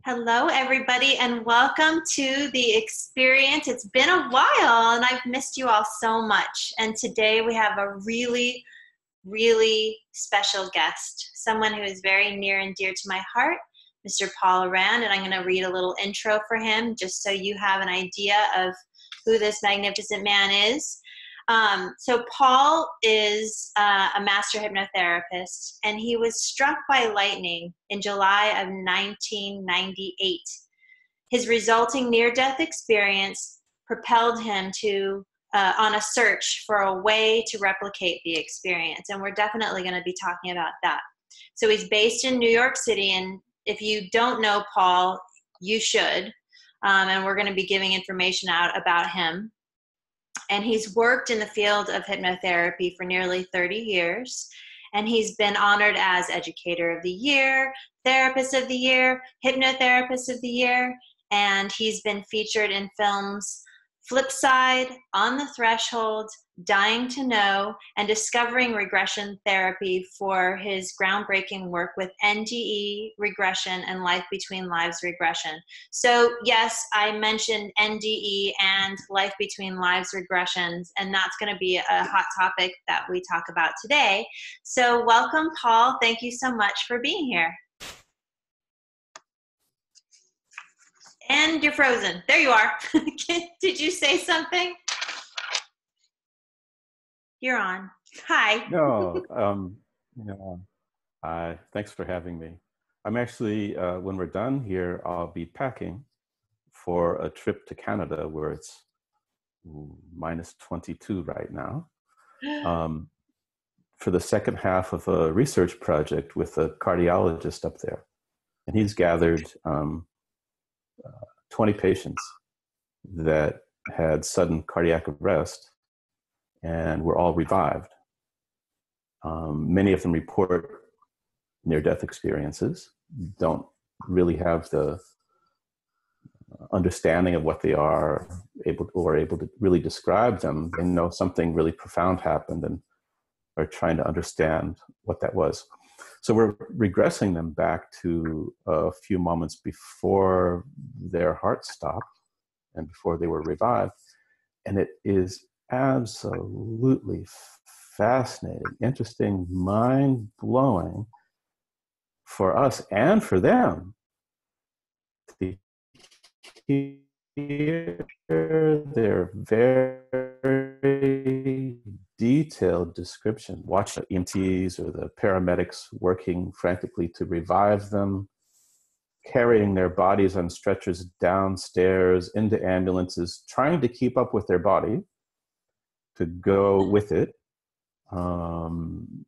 Hello, everybody, and welcome to the experience. It's been a while, and I've missed you all so much. And today we have a really, really special guest, someone who is very near and dear to my heart, Mr. Paul Aurand. And I'm going to read a little intro for him just so you have an idea of who this magnificent man is. So Paul is a master hypnotherapist, and he was struck by lightning in July of 1998. His resulting near-death experience propelled him to on a search for a way to replicate the experience, and we're definitely going to be talking about that. So he's based in New York City, and if you don't know Paul, you should, and we're going to be giving information out about him. And he's worked in the field of hypnotherapy for nearly 30 years. And he's been honored as Educator of the Year, Therapist of the Year, Hypnotherapist of the Year. And he's been featured in films Flipside, On the Threshold, Dying to Know, and Discovering Regression Therapy for his groundbreaking work with NDE Regression and Life Between Lives Regression. So yes, I mentioned NDE and Life Between Lives Regressions, and that's going to be a hot topic that we talk about today. So welcome, Paul. Thank you so much for being here. And you're frozen. There you are. Did you say something? You're on. Hi. No, thanks for having me. I'm actually, when we're done here, I'll be packing for a trip to Canada where it's minus 22 right now, for the second half of a research project with a cardiologist up there. And he's gathered 20 patients that had sudden cardiac arrest and were all revived. Many of them report near-death experiences, don't really have the understanding of what they are, able to really describe them. They know something really profound happened and are trying to understand what that was. So we're regressing them back to a few moments before their heart stopped and before they were revived. And it is absolutely fascinating, interesting, mind-blowing for us and for them to hear their very detailed description. Watch the EMTs or the paramedics working frantically to revive them, carrying their bodies on stretchers downstairs into ambulances, trying to keep up with their body to go with it, and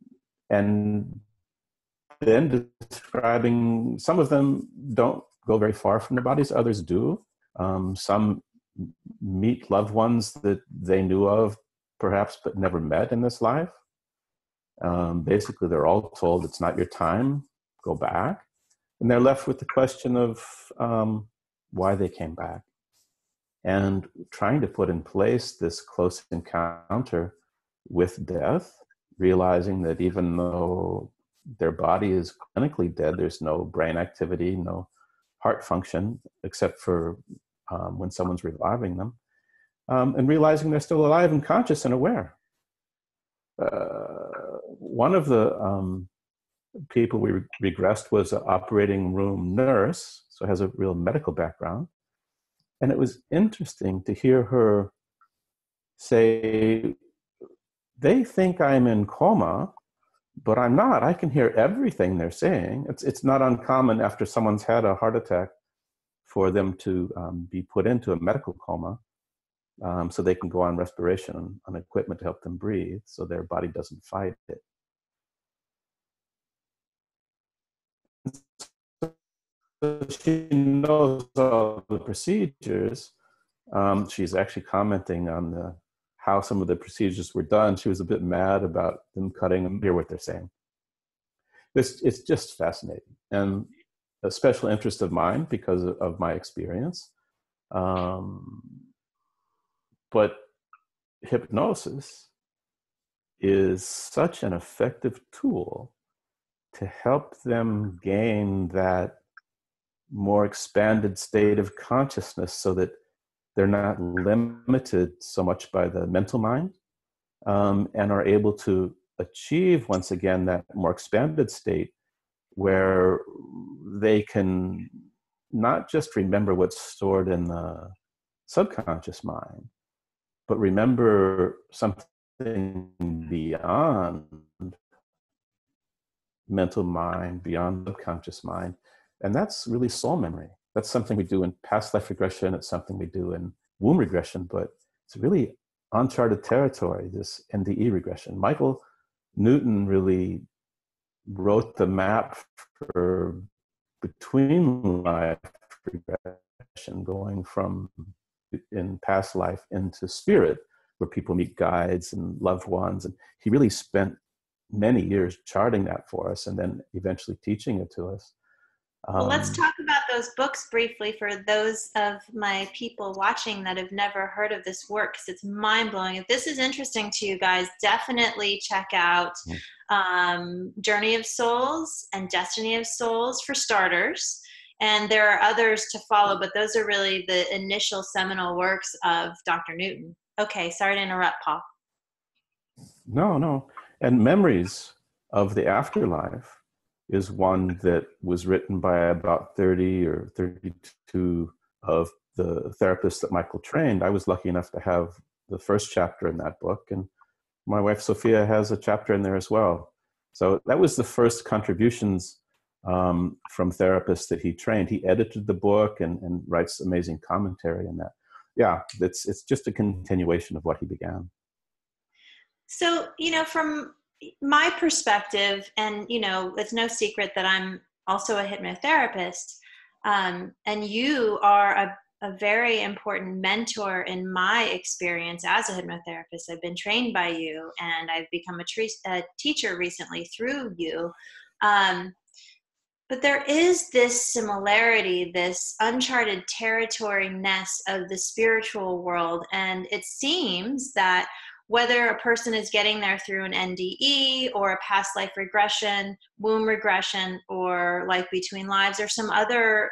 then describing, some of them don't go very far from their bodies, others do. Some meet loved ones that they knew of, perhaps, but never met in this life. Basically, they're all told, it's not your time, go back. And they're left with the question of why they came back. And trying to put in place this close encounter with death, realizing that even though their body is clinically dead, there's no brain activity, no heart function, except for when someone's reviving them, and realizing they're still alive and conscious and aware. One of the people we regressed was an operating room nurse, so has a real medical background. And it was interesting to hear her say, they think I'm in coma, but I'm not. I can hear everything they're saying. It's not uncommon after someone's had a heart attack for them to be put into a medical coma, so they can go on respiration on equipment to help them breathe so their body doesn't fight it. She knows all the procedures. She's actually commenting on how some of the procedures were done. She was a bit mad about them cutting them. Hear what they're saying. It's just fascinating and a special interest of mine because of my experience. But hypnosis is such an effective tool to help them gain that more expanded state of consciousness so that they're not limited so much by the mental mind, and are able to achieve, once again, that more expanded state where they can not just remember what's stored in the subconscious mind, but remember something beyond mental mind, beyond subconscious mind. And that's really soul memory. That's something we do in past life regression. It's something we do in womb regression, but it's really uncharted territory, this NDE regression. Michael Newton really wrote the map for between life regression, going from in past life into spirit, where people meet guides and loved ones. And he really spent many years charting that for us and then eventually teaching it to us. Well, let's talk about those books briefly for those of my people watching that have never heard of this work, because it's mind-blowing. If this is interesting to you guys, definitely check out Journey of Souls and Destiny of Souls for starters. And there are others to follow, but those are really the initial seminal works of Dr. Newton. Okay, sorry to interrupt, Paul. No. And Memories of the Afterlife is one that was written by about 30 or 32 of the therapists that Michael trained. I was lucky enough to have the first chapter in that book, and my wife Sophia has a chapter in there as well. So that was the first contributions from therapists that he trained. He edited the book and writes amazing commentary in that. Yeah, it's just a continuation of what he began. So, from my perspective, and, it's no secret that I'm also a hypnotherapist, and you are a very important mentor in my experience as a hypnotherapist. I've been trained by you, and I've become a teacher recently through you. But there is this similarity, this uncharted territory-ness of the spiritual world. And it seems that whether a person is getting there through an NDE or a past life regression, womb regression, or life between lives, or some other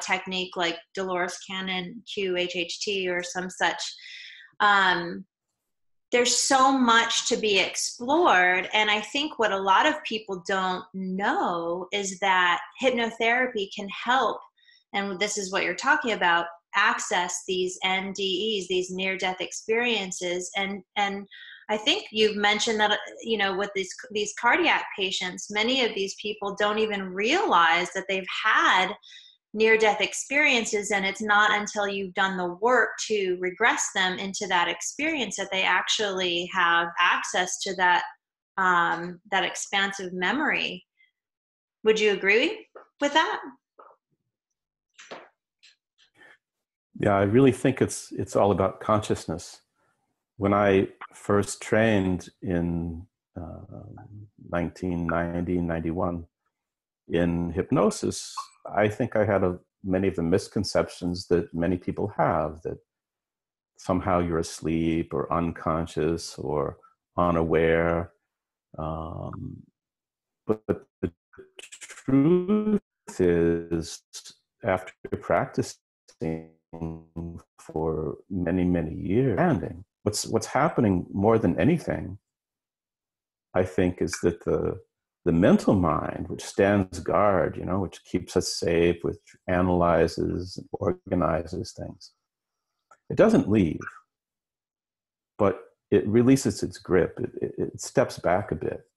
technique like Dolores Cannon, QHHT, or some such, there's so much to be explored. And I think what a lot of people don't know is that hypnotherapy can help, and this is what you're talking about, access these NDEs, these near-death experiences. And I think you've mentioned that, with these cardiac patients, many of these people don't even realize that they've had near-death experiences, and it's not until you've done the work to regress them into that experience that they actually have access to that expansive memory. Would you agree with that? Yeah, I really think it's all about consciousness. When I first trained in 1990, 91 in hypnosis, I think I had many of the misconceptions that many people have, that somehow you're asleep or unconscious or unaware. But the truth is, after practicing for many, many years, what's happening more than anything, I think, is that the mental mind, which stands guard, which keeps us safe, which analyzes and organizes things, it doesn't leave, but it releases its grip. It steps back a bit.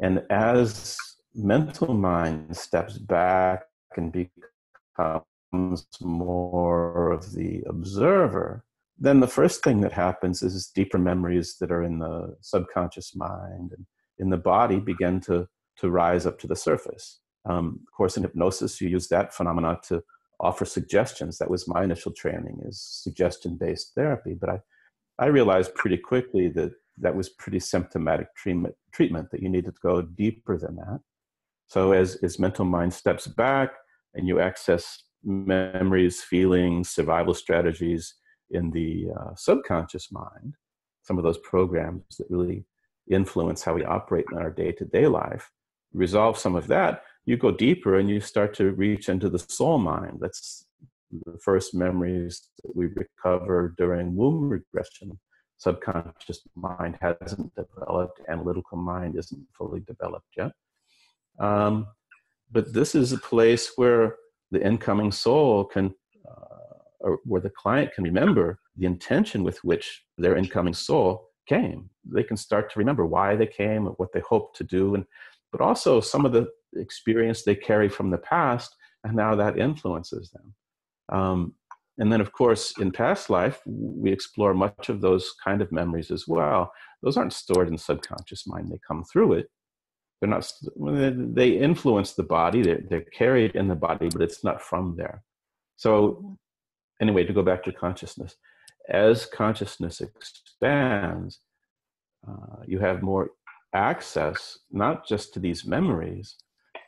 And as mental mind steps back and becomes more of the observer, then the first thing that happens is deeper memories that are in the subconscious mind and in the body begin to rise up to the surface. Of course, in hypnosis, you use that phenomena to offer suggestions. That was my initial training, is suggestion-based therapy. But I realized pretty quickly that was pretty symptomatic treatment, that you needed to go deeper than that. So as mental mind steps back and you access memories, feelings, survival strategies in the subconscious mind, some of those programs that really influence how we operate in our day-to-day life, resolve some of that, you go deeper and you start to reach into the soul mind. That's the first memories that we recover during womb regression. Subconscious mind hasn't developed, analytical mind isn't fully developed yet. But this is a place where the incoming soul can, or where the client can remember the intention with which their incoming soul came. They can start to remember why they came and what they hoped to do, but also some of the experience they carry from the past and how that influences them. And then, of course, in past life, we explore much of those kind of memories as well. Those aren't stored in subconscious mind. They come through it. They're not, they influence the body. They're carried in the body, but it's not from there. So anyway, to go back to consciousness, as consciousness expands, you have more access, not just to these memories,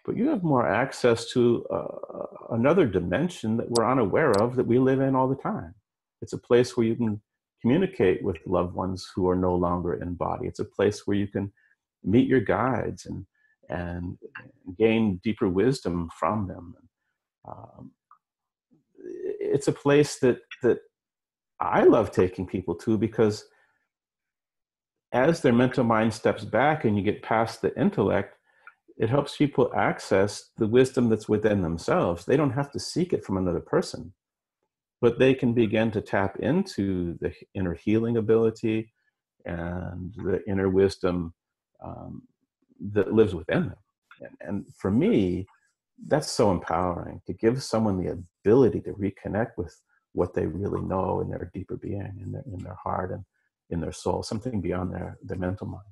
but you have more access to another dimension that we're unaware of, that we live in all the time. It's a place where you can communicate with loved ones who are no longer in body. It's a place where you can meet your guides and gain deeper wisdom from them. It's a place that I love taking people to, because as their mental mind steps back and you get past the intellect, it helps people access the wisdom that's within themselves. They don't have to seek it from another person, but they can begin to tap into the inner healing ability and the inner wisdom that lives within them. And for me, that's so empowering, to give someone the ability to reconnect with what they really know in their deeper being, in their heart and in their soul, something beyond their mental mind.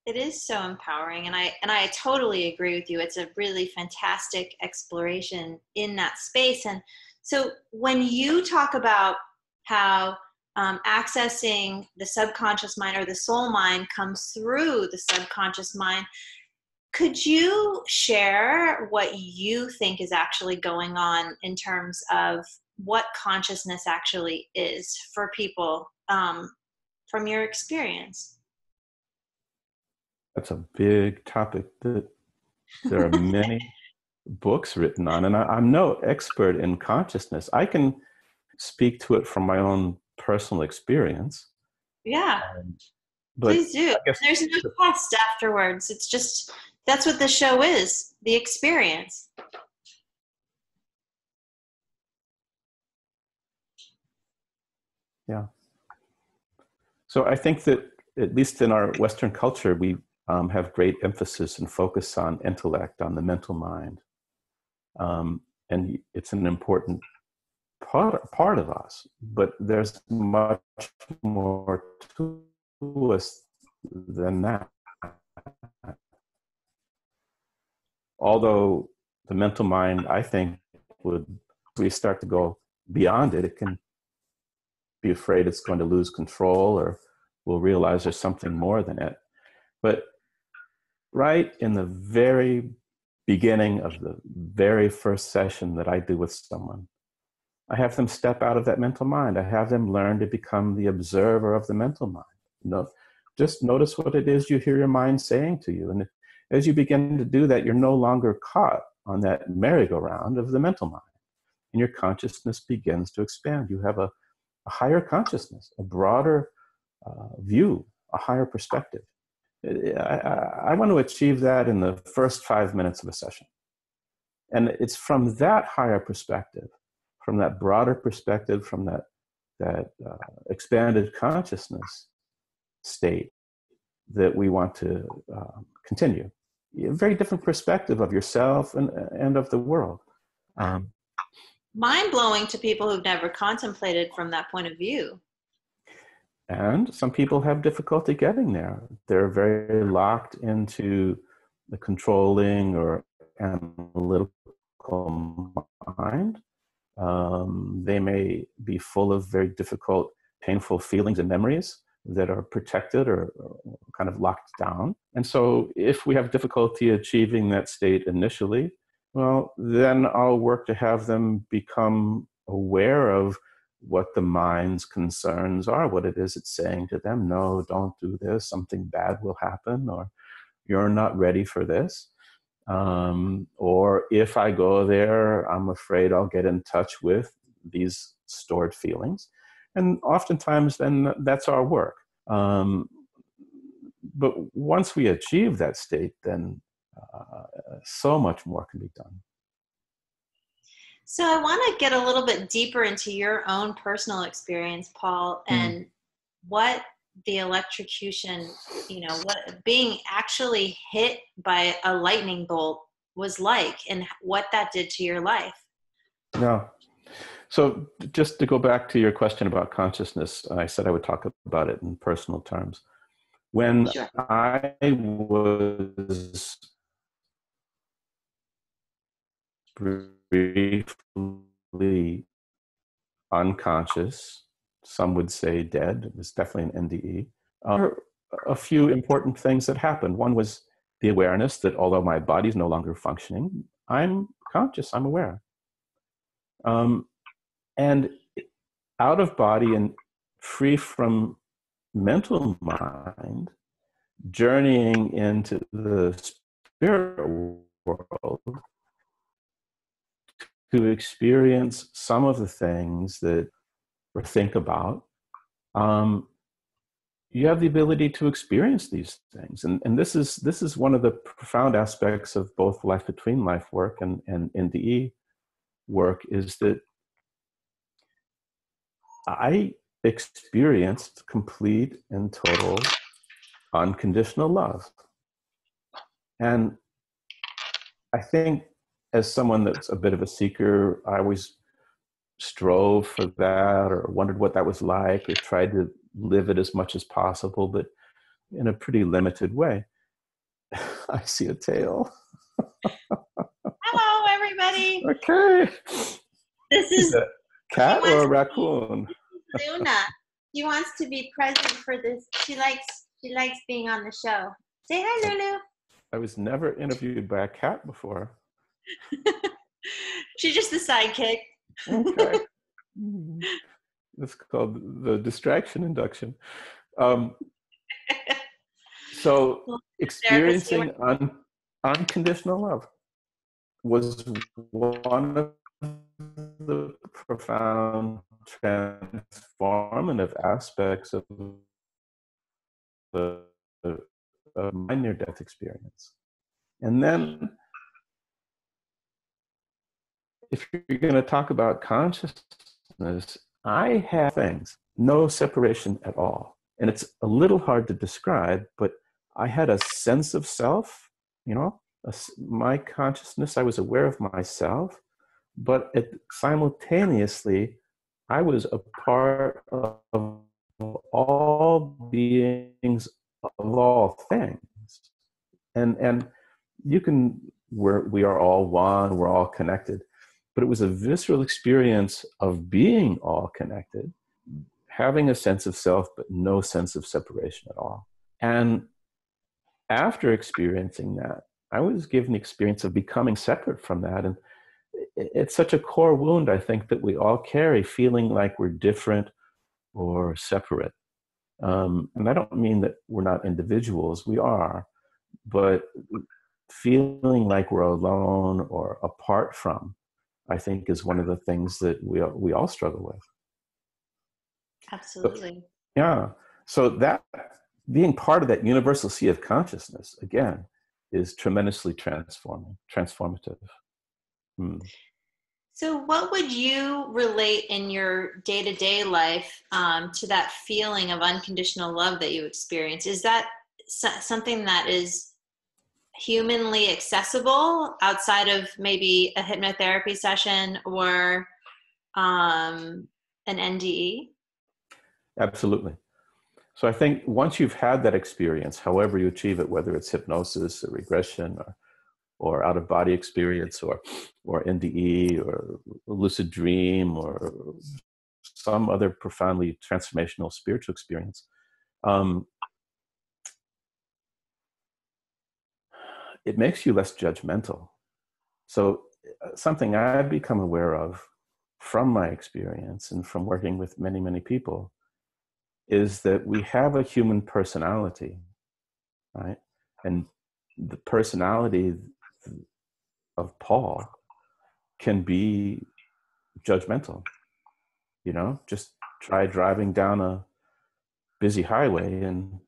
It is so empowering, and I totally agree with you. It's a really fantastic exploration in that space. And so when you talk about how accessing the subconscious mind or the soul mind comes through the subconscious mind, could you share what you think is actually going on in terms of what consciousness actually is for people from your experience? That's a big topic that there are many books written on, and I'm no expert in consciousness. I can speak to it from my own personal experience. Yeah, but please do. There's no test afterwards. It's just, that's what the show is, the experience. Yeah. So I think that, at least in our Western culture, we have great emphasis and focus on intellect, on the mental mind. And it's an important part of us, but there's much more to us than that. Although the mental mind, I think, if we start to go beyond it, it can be afraid it's going to lose control, or we'll realize there's something more than it. But right in the very beginning of the very first session that I do with someone, I have them step out of that mental mind. I have them learn to become the observer of the mental mind. Just notice what it is you hear your mind saying to you. And as you begin to do that, you're no longer caught on that merry-go-round of the mental mind. And your consciousness begins to expand. You have a higher consciousness, a broader view, a higher perspective. I want to achieve that in the first 5 minutes of a session. And it's from that higher perspective, from that broader perspective, from that expanded consciousness state, that we want to continue. A very different perspective of yourself and of the world. Mind-blowing to people who've never contemplated from that point of view. And some people have difficulty getting there. They're very locked into the controlling or analytical mind. They may be full of very difficult, painful feelings and memories that are protected or kind of locked down. And so if we have difficulty achieving that state initially, well, then I'll work to have them become aware of what the mind's concerns are, what it is it's saying to them. No, don't do this, something bad will happen, or you're not ready for this. Or if I go there, I'm afraid I'll get in touch with these stored feelings. And oftentimes then that's our work. But once we achieve that state, then so much more can be done. So I want to get a little bit deeper into your own personal experience, Paul, and what the electrocution, what being actually hit by a lightning bolt was like and what that did to your life. Yeah. So just to go back to your question about consciousness, I said I would talk about it in personal terms. When Sure. I was briefly unconscious, some would say dead, it was definitely an NDE, a few important things that happened. One was the awareness that although my body's no longer functioning, I'm conscious, I'm aware. And out of body and free from mental mind, journeying into the spirit world to experience some of the things that, or think about, you have the ability to experience these things. And this is one of the profound aspects of both life between life work and NDE work, is that I experienced complete and total unconditional love. And I think as someone that's a bit of a seeker, I always strove for that, or wondered what that was like, or tried to live it as much as possible, but in a pretty limited way. I see a tail. Hello, everybody. Okay. This is a cat or a raccoon? Luna. She wants to be present for this. She likes being on the show. Say hi, Lulu. I was never interviewed by a cat before. She's just the sidekick. Okay. It's called the distraction induction. So experiencing unconditional love was one of the profound transformative aspects of my near-death experience. And then if you're going to talk about consciousness, I had things, no separation at all. And it's a little hard to describe, but I had a sense of self, my consciousness, I was aware of myself, but simultaneously, I was a part of all beings of all things. And we are all one, we're all connected. But it was a visceral experience of being all connected, having a sense of self, but no sense of separation at all. And after experiencing that, I was given the experience of becoming separate from that. And it's such a core wound, I think, that we all carry, feeling like we're different or separate. And I don't mean that we're not individuals, we are, but feeling like we're alone or apart from, I think, is one of the things that we all struggle with. Absolutely. Yeah. So that being part of that universal sea of consciousness, again, is tremendously transformative. So what would you relate in your day-to-day life to that feeling of unconditional love that you experience? Is that something that is humanly accessible outside of maybe a hypnotherapy session or an NDE? Absolutely. So I think once you've had that experience, however you achieve it, whether it's hypnosis or regression or out-of-body experience or NDE or lucid dream or some other profoundly transformational spiritual experience, it makes you less judgmental. So something I've become aware of from my experience and from working with many, many people is that we have a human personality, right? And the personality of Paul can be judgmental. You know, just try driving down a busy highway and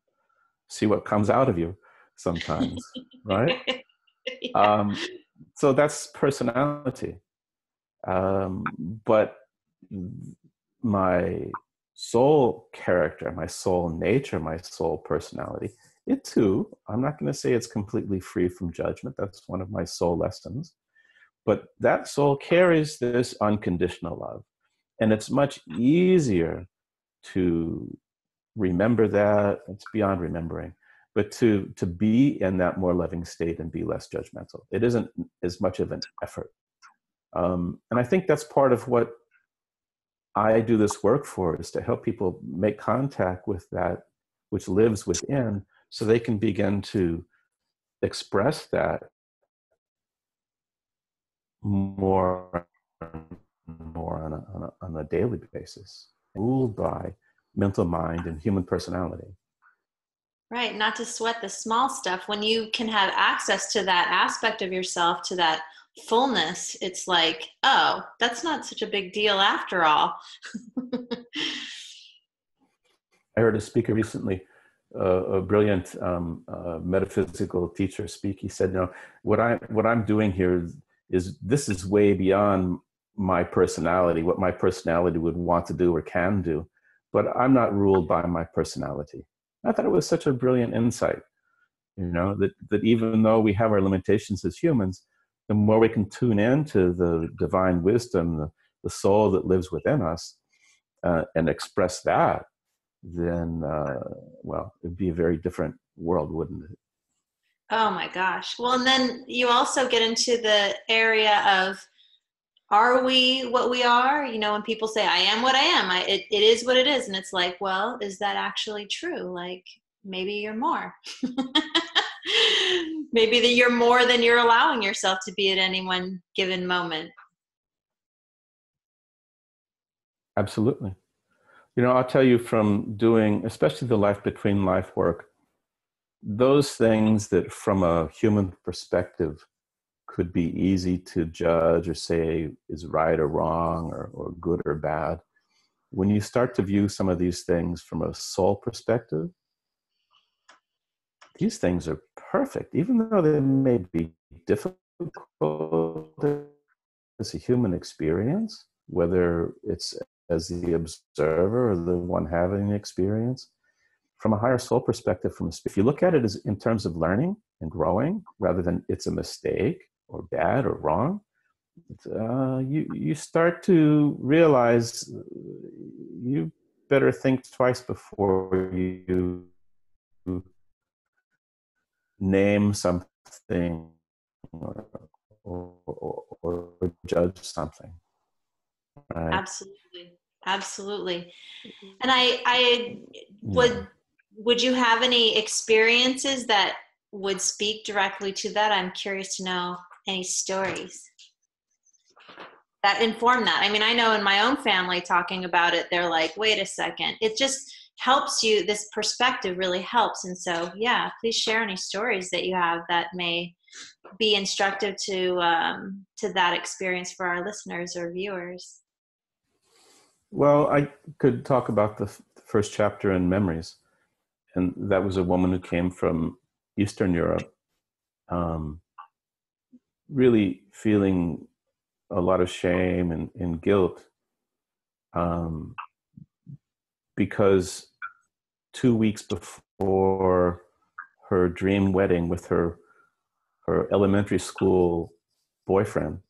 see what comes out of you sometimes, right? Yeah. So that's personality. But my soul character, my soul nature, my soul personality, it too, I'm not going to say it's completely free from judgment. That's one of my soul lessons. But that soul carries this unconditional love. And it's much easier to remember that. It's beyond remembering, but to be in that more loving state and be less judgmental. It isn't as much of an effort. And I think that's part of what I do this work for, is to help people make contact with that which lives within, so they can begin to express that more and more on a daily basis, ruled by mental mind and human personality. Right. Not to sweat the small stuff. When you can have access to that aspect of yourself, to that fullness, it's like, oh, that's not such a big deal after all. I heard a speaker recently, a brilliant metaphysical teacher speak. He said, "No, what I'm doing here is this is way beyond my personality, what my personality would want to do or can do, but I'm not ruled by my personality." I thought it was such a brilliant insight, you know, that even though we have our limitations as humans, the more we can tune into the divine wisdom, the soul that lives within us, and express that, then, well, it'd be a very different world, wouldn't it? Oh my gosh. Well, and then you also get into the area of, are we what we are? You know, when people say, I am what I am, it is what it is. And it's like, well, is that actually true? Like, maybe you're more. Maybe that you're more than you're allowing yourself to be at any one given moment. Absolutely. You know, I'll tell you from doing, especially the life between life work, those things that from a human perspective could be easy to judge or say is right or wrong, or good or bad. When you start to view some of these things from a soul perspective, these things are perfect, even though they may be difficult as a human experience, whether it's as the observer or the one having the experience. From a higher soul perspective, if you look at it as in terms of learning and growing, rather than it's a mistake or bad or wrong, you start to realize you better think twice before you name something or judge something. Right? Absolutely. Absolutely. And I Yeah. would you have any experiences that would speak directly to that? I'm curious to know any stories that inform that. I mean, I know in my own family talking about it, they're like, wait a second. It just helps you. This perspective really helps. And so, yeah, please share any stories that you have that may be instructive to that experience for our listeners or viewers. Well, I could talk about the first chapter in Memories. And that was a woman who came from Eastern Europe, really feeling a lot of shame and guilt, because 2 weeks before her dream wedding with her elementary school boyfriend,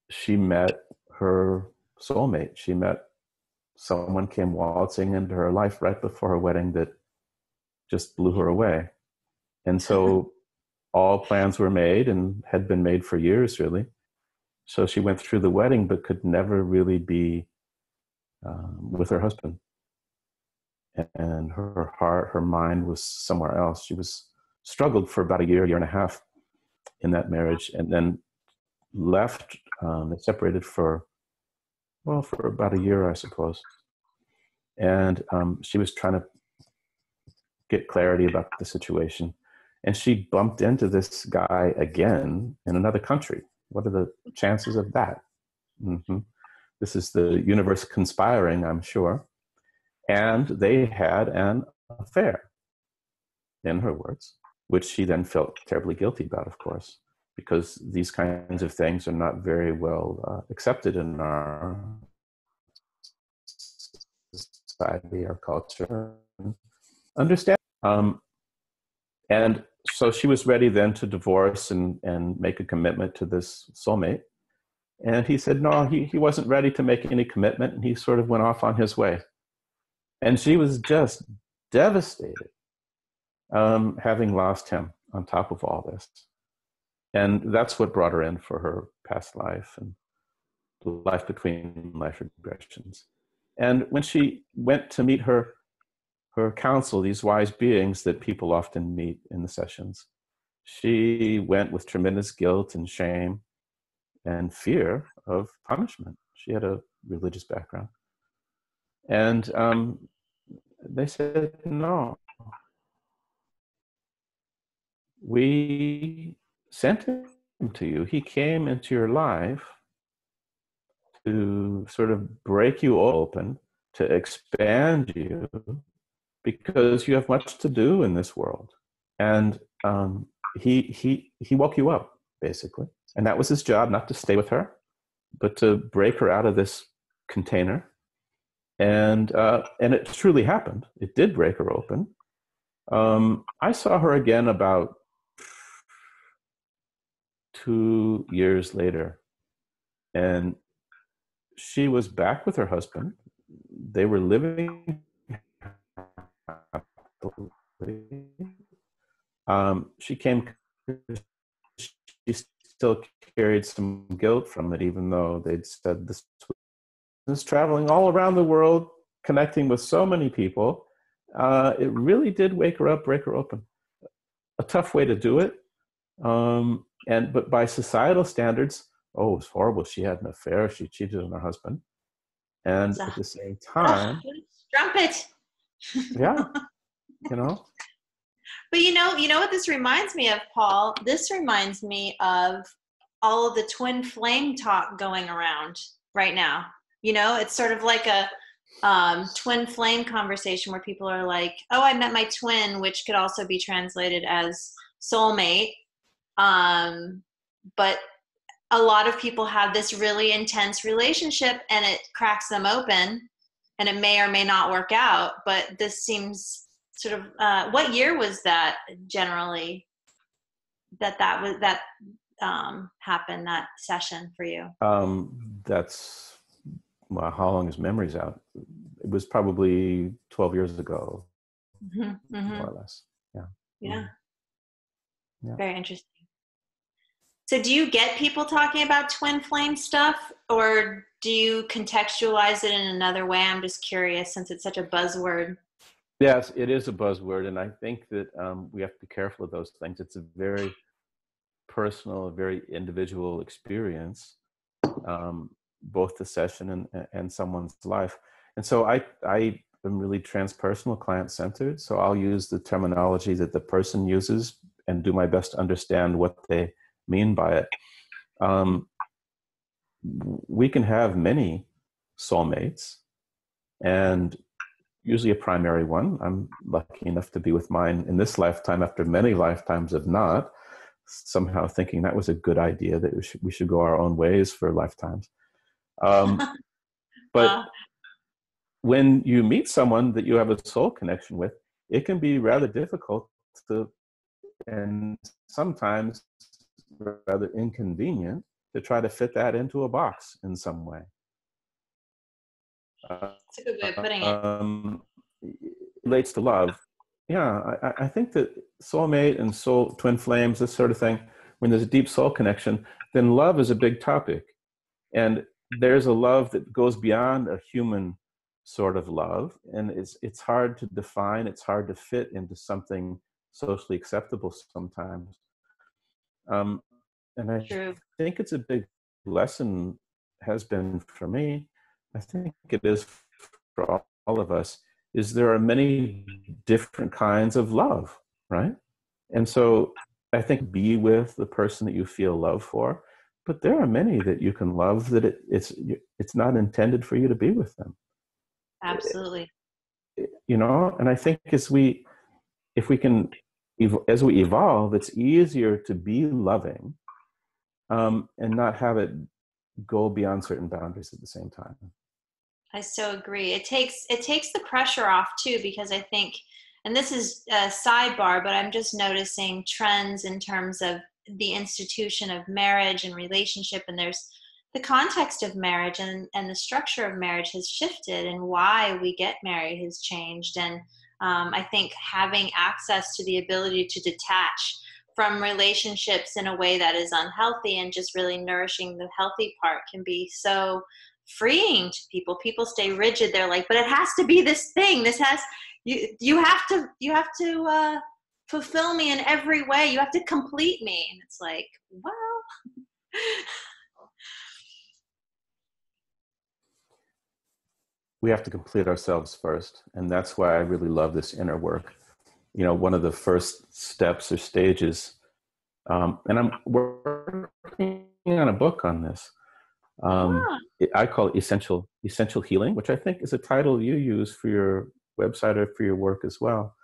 she met her soulmate. She met someone came waltzing into her life right before her wedding that just blew her away. And so all plans were made and had been made for years, really. So she went through the wedding, but could never really be with her husband. And her heart, her mind was somewhere else. She struggled for about a year and a half in that marriage, and then left. They separated for about a year, I suppose. And she was trying to get clarity about the situation. And she bumped into this guy again in another country. What are the chances of that? Mm-hmm. This is the universe conspiring, I'm sure. And they had an affair, in her words, which she then felt terribly guilty about, of course, because these kinds of things are not very well accepted in our society, our culture. Understand. And so she was ready then to divorce and make a commitment to this soulmate. And he said, no, he wasn't ready to make any commitment. And he sort of went off on his way. And she was just devastated, having lost him on top of all this. And that's what brought her in for her past life and life between life regressions. And when she went to meet her counsel, these wise beings that people often meet in the sessions, she went with tremendous guilt and shame and fear of punishment. She had a religious background. And they said, no, we sent him to you. He came into your life to sort of break you open, to expand you, because you have much to do in this world. And he woke you up, basically. And that was his job, not to stay with her, but to break her out of this container. And it truly happened. It did break her open. I saw her again about 2 years later, and she was back with her husband. They were living happily. She came, she still carried some guilt from it, even though they'd said this was traveling all around the world, connecting with so many people. It really did wake her up, break her open. A tough way to do it. But by societal standards, oh, it was horrible. She had an affair. She cheated on her husband. And at the same time, trumpet. Yeah, you know. But you know what this reminds me of, Paul? This reminds me of all of the twin flame talk going around right now. You know, it's sort of like a twin flame conversation where people are like, oh, I met my twin, which could also be translated as soulmate. But a lot of people have this really intense relationship and it cracks them open and it may or may not work out. But this seems sort of, what year was that generally that happened, that session for you? That's, well, how long is memories out? It was probably 12 years ago, more or less. Yeah. Yeah. Yeah. Very interesting. So do you get people talking about twin flame stuff, or do you contextualize it in another way? I'm just curious, since it's such a buzzword. Yes, it is a buzzword. And I think that we have to be careful of those things. It's a very personal, a very individual experience, both the session and someone's life. And so I am really transpersonal, client-centered. So I'll use the terminology that the person uses and do my best to understand what they mean by it. We can have many soulmates, and usually a primary one. I'm lucky enough to be with mine in this lifetime after many lifetimes of not, somehow thinking that was a good idea, that we should go our own ways for lifetimes. But when you meet someone that you have a soul connection with, it can be rather difficult to, and sometimes rather inconvenient, to try to fit that into a box in some way. That's a good way of putting it. It relates to love. Yeah, I think that soulmate and soul twin flames, this sort of thing, when there's a deep soul connection, then love is a big topic. And there's a love that goes beyond a human sort of love. And it's hard to define, it's hard to fit into something socially acceptable sometimes. And I think it's a big lesson, has been for me, I think it is for all of us, is there are many different kinds of love, right? And so I think be with the person that you feel love for, but there are many that you can love that it's not intended for you to be with them. Absolutely. You know, and I think if we can, as we evolve, it's easier to be loving and not have it go beyond certain boundaries at the same time. I so agree. It takes the pressure off too, because I think, and this is a sidebar, but I'm just noticing trends in terms of the institution of marriage and relationship, and there's the context of marriage and the structure of marriage has shifted, and why we get married has changed. And I think having access to the ability to detach from relationships in a way that is unhealthy and just really nourishing the healthy part can be so freeing to people. People stay rigid. They're like, but it has to be this thing. This has you have to fulfill me in every way. You have to complete me. And it's like, well, we have to complete ourselves first. And that's why I really love this inner work. You know, one of the first steps or stages, and I'm working on a book on this. I call it essential healing, which I think is a title you use for your website or for your work as well.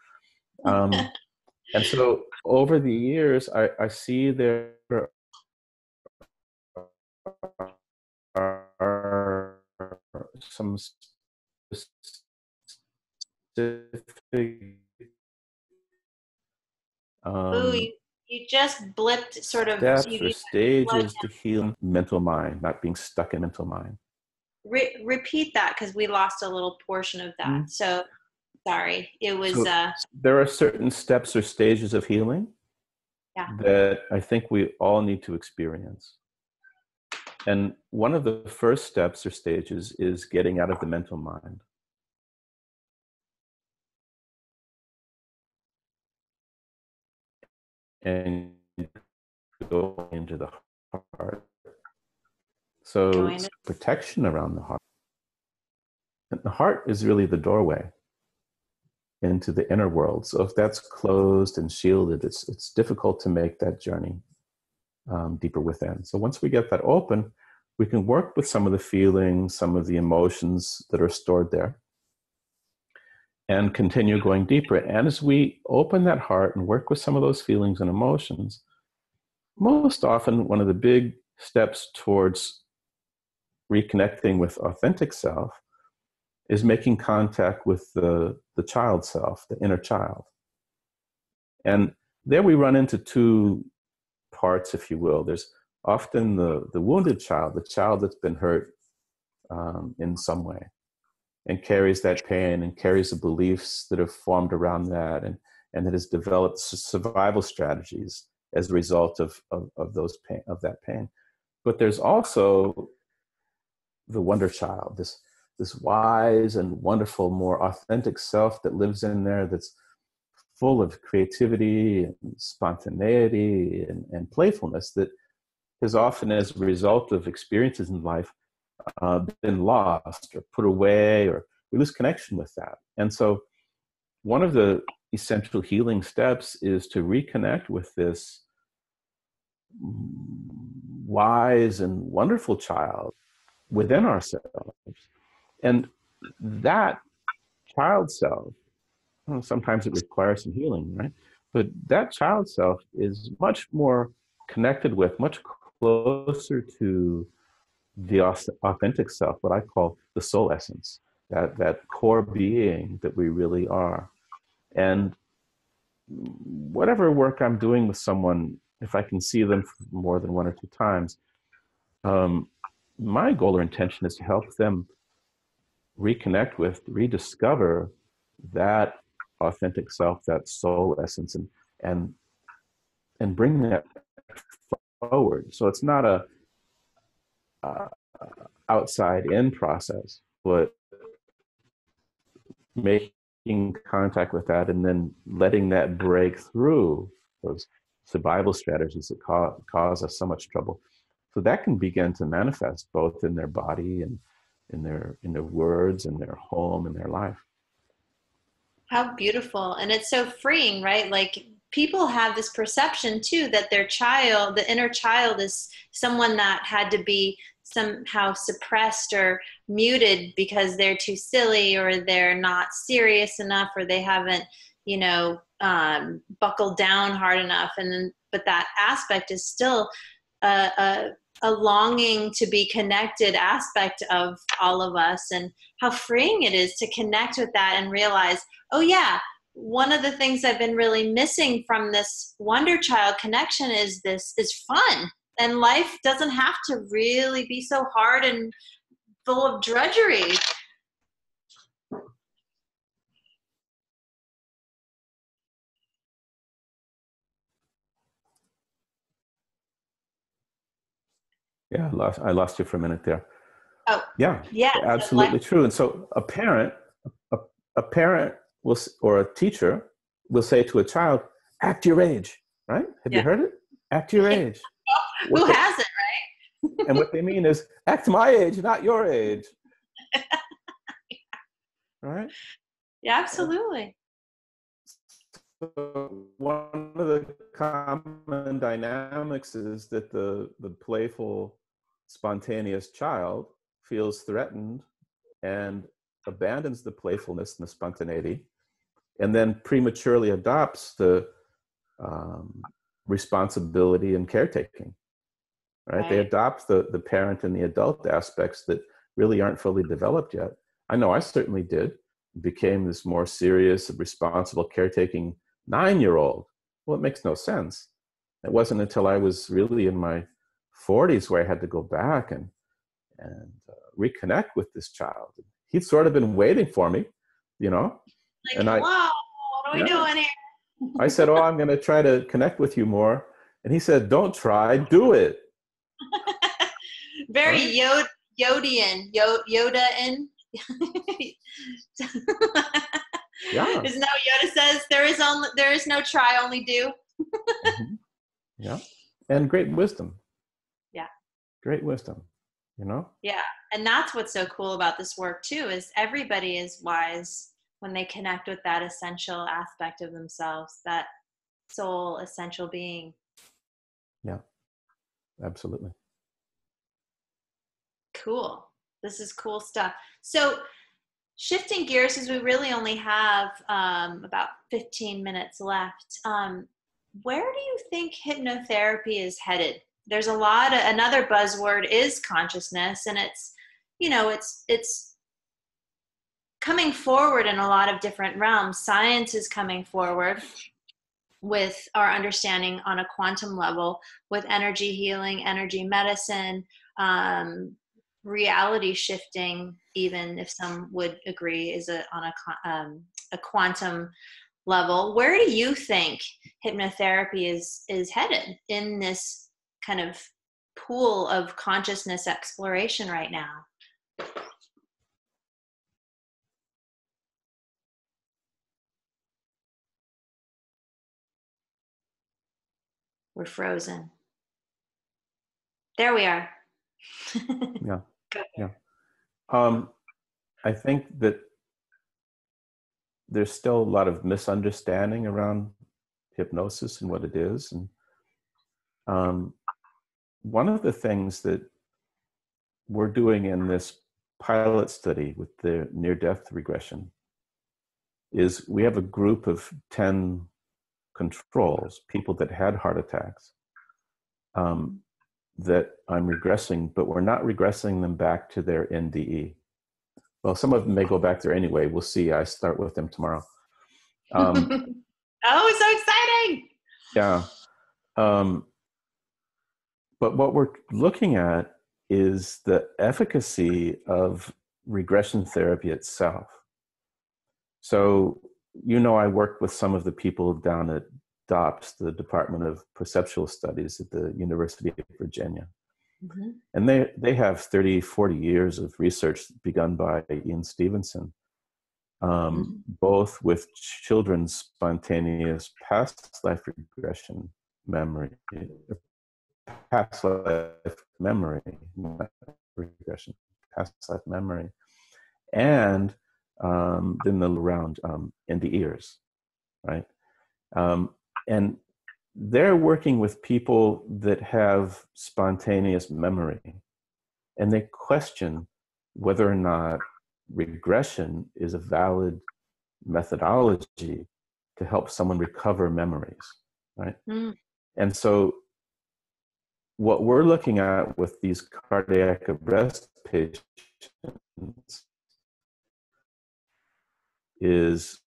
And so over the years, I see there are some specific ooh, you just blipped sort of. steps or stages to heal mental mind, not being stuck in mental mind. Repeat that, because we lost a little portion of that. Mm-hmm. So sorry, it was. So there are certain steps or stages of healing that I think we all need to experience. And one of the first steps or stages is getting out of the mental mind. And go into the heart. So it's protection around the heart. And the heart is really the doorway into the inner world. So if that's closed and shielded, it's difficult to make that journey deeper within. So once we get that open, we can work with some of the feelings, some of the emotions that are stored there, and continue going deeper. And as we open that heart and work with some of those feelings and emotions, most often one of the big steps towards reconnecting with authentic self is making contact with the child self, the inner child. And there we run into two parts, if you will. There's often the wounded child, the child that's been hurt in some way, and carries that pain and carries the beliefs that have formed around that, and that has developed survival strategies as a result of those pain, of that pain. But there's also the wonder child, this wise and wonderful, more authentic self that lives in there, that's full of creativity and spontaneity and playfulness, that has often, as a result of experiences in life, been lost or put away, or we lose connection with that. And so one of the essential healing steps is to reconnect with this wise and wonderful child within ourselves. And that child self, well, sometimes it requires some healing, right? But that child self is much more connected with, much closer to the authentic self, what I call the soul essence, that core being that we really are. And whatever work I'm doing with someone, if I can see them more than one or two times, my goal or intention is to help them reconnect with, rediscover that authentic self, that soul essence, and bring that forward. So it's not a outside in process, but making contact with that and then letting that break through those survival strategies that cause us so much trouble. So that can begin to manifest both in their body and in their words, in their home, in their life. How beautiful. And it's so freeing, right? Like people have this perception too that their child, the inner child, is someone that had to be somehow suppressed or muted because they're too silly or they're not serious enough or they haven't, buckled down hard enough. And then, but that aspect is still a longing to be connected aspect of all of us, and how freeing it is to connect with that and realize, oh yeah, one of the things I've been really missing from this wonder child connection is fun. And life doesn't have to really be so hard and full of drudgery. Yeah, I lost you for a minute there. Oh, yeah, absolutely true. And so a parent will, or a teacher will say to a child, "Act your age." Right? Have you heard it? Act your age. Who hasn't, right? And what they mean is, act my age, not your age. Right? Yeah, absolutely. So one of the common dynamics is that the playful, spontaneous child feels threatened and abandons the playfulness and the spontaneity, and then prematurely adopts the responsibility and caretaking. Right? They adopt the parent and the adult aspects that really aren't fully developed yet. I know I certainly did. Became this more serious, responsible, caretaking 9-year-old. Well, it makes no sense. It wasn't until I was really in my 40s where I had to go back and reconnect with this child. He'd sort of been waiting for me, Like, and wow, what are we doing here? I said, "Oh, I'm going to try to connect with you more." And he said, "Don't try, do it." Very right? Yoda-in. Yeah. Isn't that what Yoda says? There is no try, only do. Mm-hmm. Yeah. And great wisdom. Yeah. Great wisdom, Yeah. And that's what's so cool about this work too, is everybody is wise when they connect with that essential aspect of themselves, that soul essential being. Yeah. Absolutely. Cool. This is cool stuff. So shifting gears, because we really only have about 15 minutes left. Where do you think hypnotherapy is headed? There's another buzzword is consciousness, and it's coming forward in a lot of different realms. Science is coming forward with our understanding on a quantum level, with energy healing, energy medicine, reality shifting, even if some would agree, is on a quantum level. Where do you think hypnotherapy is headed in this kind of pool of consciousness exploration right now? We're frozen. There we are. Yeah. Yeah. I think that there's still a lot of misunderstanding around hypnosis and what it is. And one of the things that we're doing in this pilot study with the near-death regression is we have a group of 10 controls, people that had heart attacks, that I'm regressing, but we're not regressing them back to their NDE. Well, some of them may go back there anyway. We'll see. I start with them tomorrow. Oh, so exciting. Yeah. But what we're looking at is the efficacy of regression therapy itself. So, I worked with some of the people down at DOPS, the Department of Perceptual Studies at the University of Virginia. Mm-hmm. And they have 30, 40 years of research begun by Ian Stevenson, both with children's spontaneous past life regression memory, past life memory, not regression, past life memory, and then around NDEers, right? And they're working with people that have spontaneous memory, and they question whether or not regression is a valid methodology to help someone recover memories, right? Mm. And so what we're looking at with these cardiac arrest patients is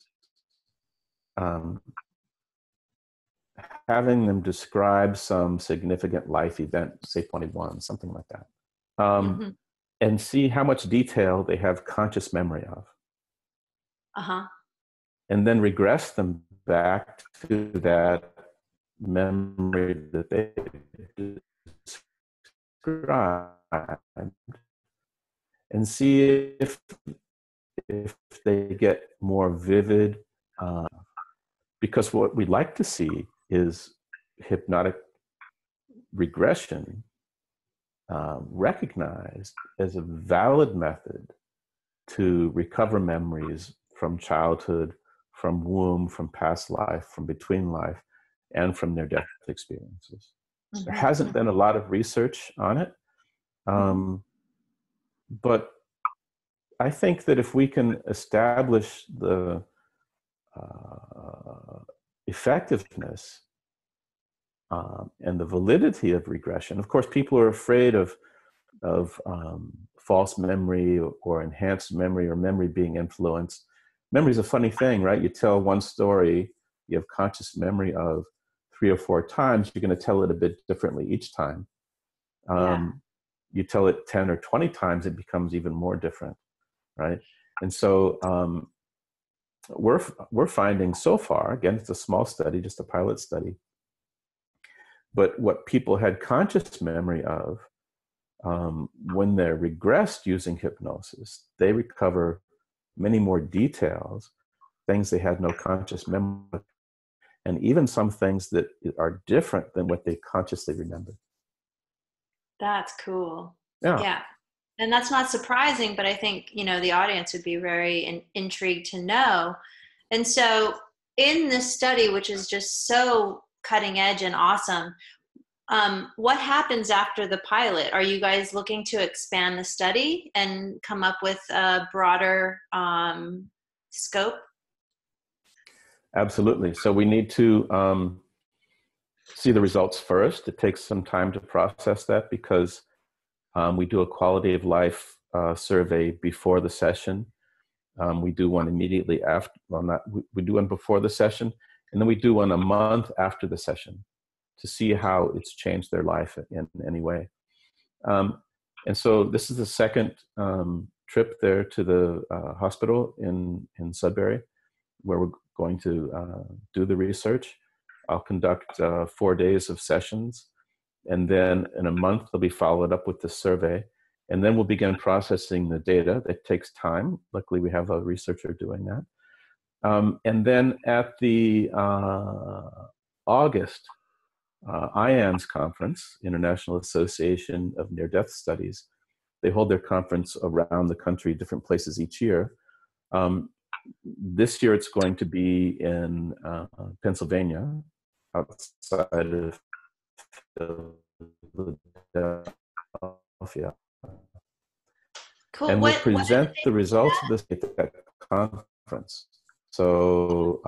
having them describe some significant life event, say 21, something like that, Mm-hmm. and see how much detail they have conscious memory of. Uh-huh. And then regress them back to that memory that they described, and see if they get more vivid, because what we'd like to see is hypnotic regression recognized as a valid method to recover memories from childhood, from womb, from past life, from between life, and from near-death experiences. Mm-hmm. There hasn't been a lot of research on it, but I think that if we can establish the effectiveness and the validity of regression. Of course, people are afraid of false memory or enhanced memory or memory being influenced. Memory is a funny thing, right? You tell one story you have conscious memory of 3 or 4 times, you're going to tell it a bit differently each time. You tell it 10 or 20 times, it becomes even more different, right? And so we're finding so far, again, it's a small study, just a pilot study, but what people had conscious memory of, when they're regressed using hypnosis, they recover many more details, things they had no conscious memory of, and even some things that are different than what they consciously remember. That's cool. Yeah. Yeah. And that's not surprising, but I think, the audience would be very intrigued to know. And so in this study, which is just so cutting edge and awesome, what happens after the pilot? Are you guys looking to expand the study and come up with a broader scope? Absolutely. So we need to see the results first. It takes some time to process that because we do a quality of life survey before the session. We do one immediately after. Well, we do one before the session, and then we do one a month after the session to see how it's changed their life in any way. And so this is the second trip there to the hospital in Sudbury, where we're going to do the research. I'll conduct 4 days of sessions, and then in a month they'll be followed up with the survey, and then we'll begin processing the data. That takes time. Luckily, we have a researcher doing that. And then at the August IANS conference, International Association of Near-Death Studies, they hold their conference around the country, different places each year. This year it's going to be in Pennsylvania, outside of Philadelphia. Cool. And we'll present the results of this at that conference. So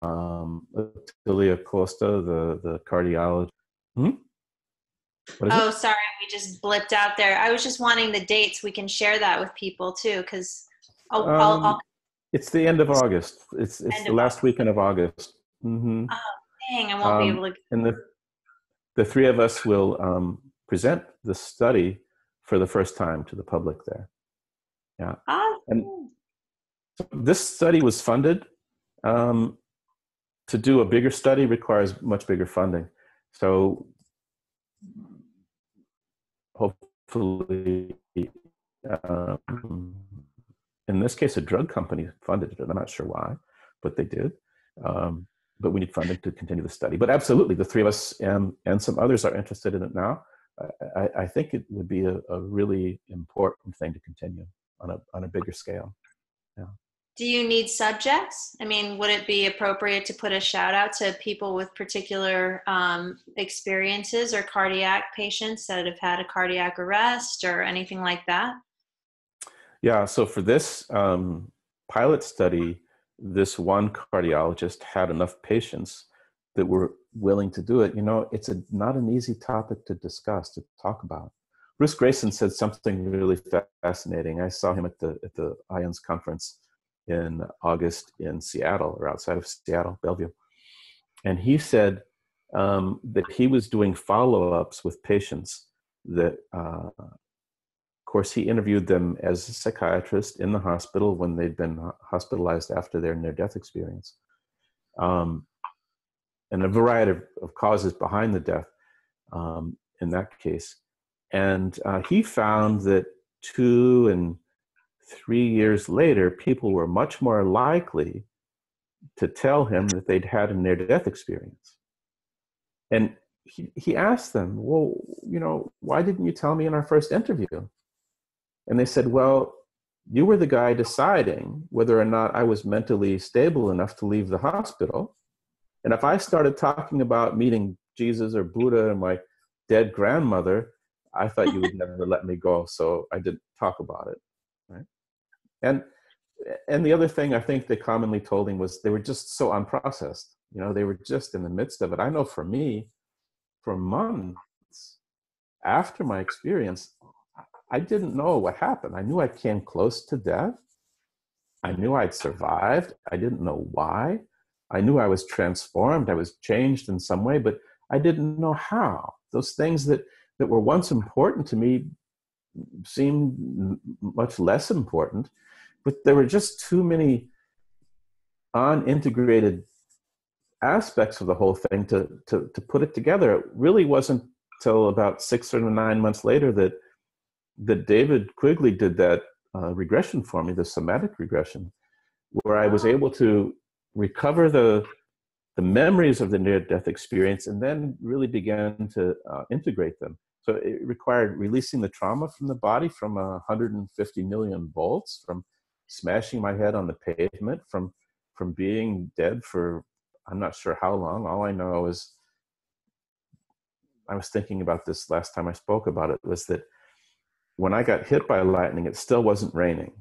Attilia Costa, the cardiologist. Oh, sorry, we just blipped out there. I was just wanting the dates. We can share that with people too, because I'll it's the end of August. It's the last weekend of August. Mm-hmm. Oh, dang, I won't be able to. And the 3 of us will present the study for the first time to the public there. Yeah. Awesome. And this study was funded. To do a bigger study requires much bigger funding. So hopefully, in this case, a drug company funded it. I'm not sure why, but they did. But we need funding to continue the study. But absolutely, the 3 of us and some others are interested in it now. I think it would be a really important thing to continue on a bigger scale. Yeah. Do you need subjects? I mean, would it be appropriate to put a shout out to people with particular experiences or cardiac patients that have had a cardiac arrest or anything like that? Yeah, so for this pilot study, this one cardiologist had enough patients that were willing to do it. You know, it's not an easy topic to discuss, to talk about. Bruce Grayson said something really fascinating. I saw him at the IONS conference in August in Seattle, or outside of Seattle, Bellevue. And he said that he was doing follow-ups with patients that, of course, he interviewed them as a psychiatrist in the hospital when they'd been hospitalized after their near-death experience. And a variety of causes behind the death in that case. And he found that 2 and 3 years later, people were much more likely to tell him that they'd had a near-death experience. And he asked them, well, you know, why didn't you tell me in our first interview? And they said, well, you were the guy deciding whether or not I was mentally stable enough to leave the hospital. And if I started talking about meeting Jesus or Buddha and my dead grandmother, I thought you would never let me go. So I didn't talk about it. Right? And the other thing I think they commonly told him was they were just so unprocessed. You know, they were just in the midst of it. I know for me, for months after my experience, I didn't know what happened. I knew I came close to death. I knew I'd survived. I didn't know why. I knew I was transformed. I was changed in some way, but I didn't know how. Those things that were once important to me seemed much less important, but there were just too many unintegrated aspects of the whole thing to put it together. It really wasn't till about 6 or 9 months later that David Quigley did that regression for me, the somatic regression, where I was able to recover the memories of the near-death experience and then really began to integrate them. So it required releasing the trauma from the body, from 150 million volts, from smashing my head on the pavement, from being dead for I'm not sure how long. All I know is, I was thinking about this last time I spoke about it, was that when I got hit by lightning, it still wasn't raining,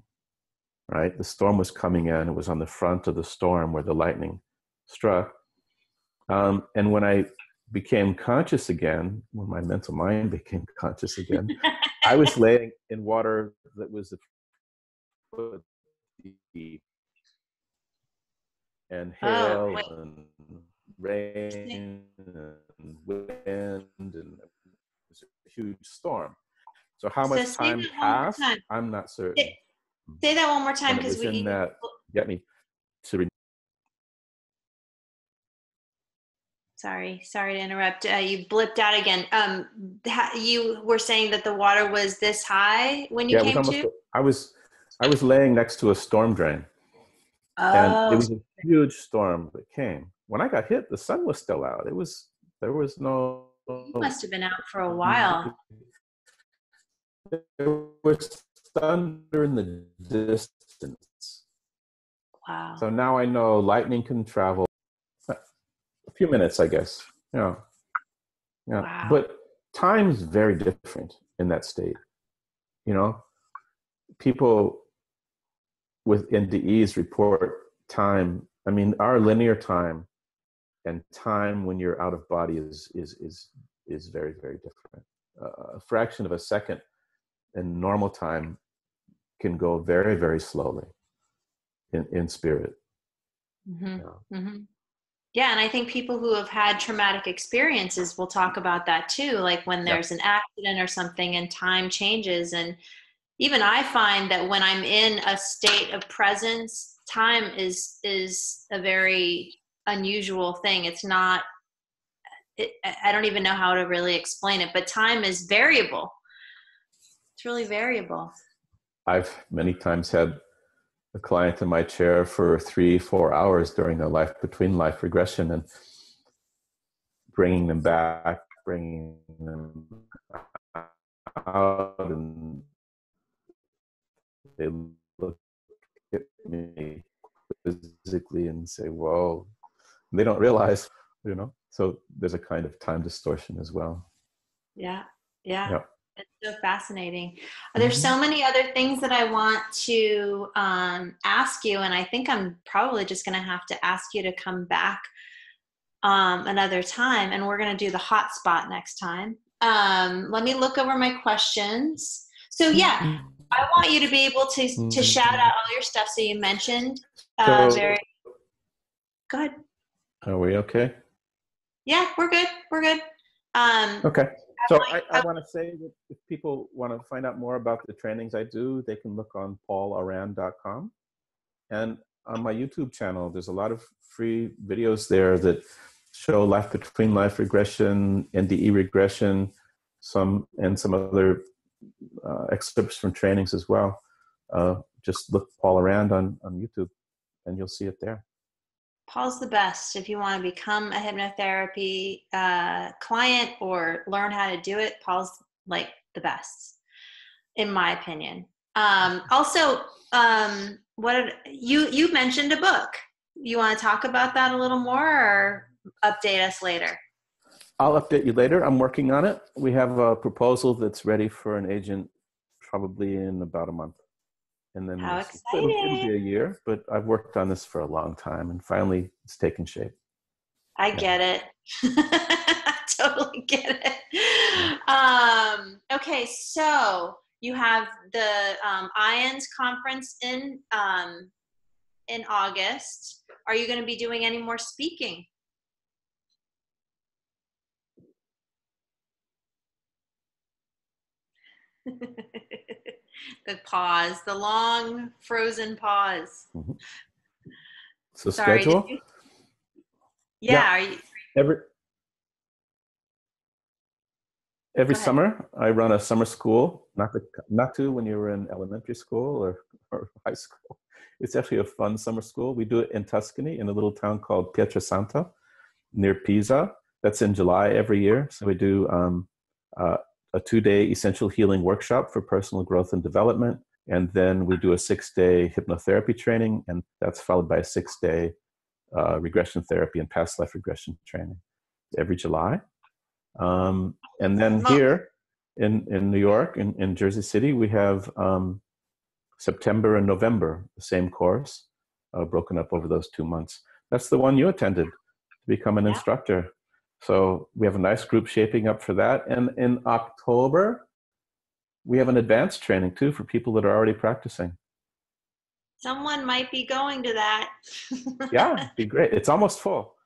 right? The storm was coming in. It was on the front of the storm where the lightning struck. And when I became conscious again, when my mental mind became conscious again, I was laying in water that was a foot deep, and hail and rain and wind, and it was a huge storm. So how much time passed, I'm not certain. Say that one more time, because we in that get me to. Sorry to interrupt. You blipped out again. You were saying that the water was this high when you came to? I was laying next to a storm drain. And it was a huge storm that came. When I got hit, the sun was still out. There was no. You must have been out for a while. There was thunder in the distance. Wow. So now I know lightning can travel a few minutes, I guess. Yeah. Wow. But time's very different in that state. You know, people with NDEs report time. I mean, our linear time and time when you're out of body is very, very different. A fraction of a second in normal time can go very, very slowly in spirit. Mm-hmm. Yeah. Mm-hmm. Yeah, and I think people who have had traumatic experiences will talk about that too, like when there's an accident or something and time changes. And even I find that when I'm in a state of presence, time is a very unusual thing. It's not, I don't even know how to really explain it, but time is variable. It's really variable. I've many times had a client in my chair for 3-4 hours during a life between life regression, and bringing them back, bringing them out, and they look at me physically and say, whoa, and they don't realize, so there's a kind of time distortion as well. Yeah. Yeah. Yeah. It's so fascinating. There's so many other things that I want to ask you, and I think I'm probably just going to have to ask you to come back another time, and we're going to do the hot spot next time. Let me look over my questions. So yeah, I want you to be able to shout out all your stuff. So you mentioned very. Go ahead. Are we okay? Yeah, we're good. We're good. Okay. So I want to say that if people want to find out more about the trainings I do, they can look on paulaurand.com. And on my YouTube channel, there's a lot of free videos there that show life between life regression, NDE regression, some other excerpts from trainings as well. Just look Paul Aurand on YouTube and you'll see it there. Paul's the best. If you want to become a hypnotherapy client or learn how to do it, Paul's like the best, in my opinion. Also, you mentioned a book. You want to talk about that a little more, or update us later? I'll update you later. I'm working on it. We have a proposal that's ready for an agent probably in about a month. And then how exciting. It'll be a year, but I've worked on this for a long time, and finally it's taken shape. I get it. I totally get it. Okay, so you have the IONS conference in August. Are you going to be doing any more speaking? The pause, the long frozen pause. Mm-hmm. So sorry, schedule? Yeah. Are you? Every summer, I run a summer school, not to when you were in elementary school or high school. It's actually a fun summer school. We do it in Tuscany in a little town called Pietrasanta near Pisa. That's in July every year. So we do a 2-day essential healing workshop for personal growth and development. And then we do a 6-day hypnotherapy training, and that's followed by a 6-day regression therapy and past life regression training every July. And then here in New York, in Jersey City, we have September and November, the same course, broken up over those 2 months. That's the one you attended to become an instructor. So we have a nice group shaping up for that. And in October, we have an advanced training too for people that are already practicing. Someone might be going to that. Yeah, it'd be great. It's almost full.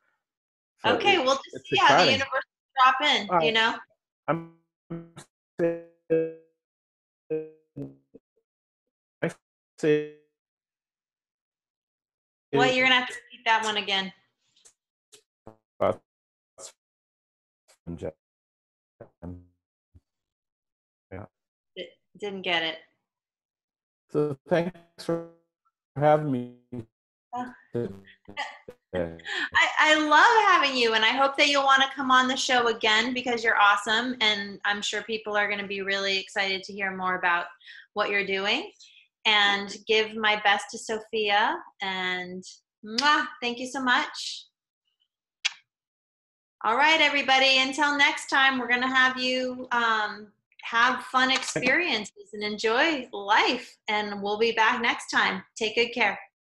So okay, we'll just see how the universe drop in, you know? Well, you're going to have to repeat that one again. Yeah. Didn't get it. So thanks for having me. I love having you, and I hope that you'll want to come on the show again because you're awesome, and I'm sure people are going to be really excited to hear more about what you're doing. And give my best to Sophia, and thank you so much. All right, everybody, until next time, we're going to have you have fun experiences and enjoy life, and we'll be back next time. Take good care.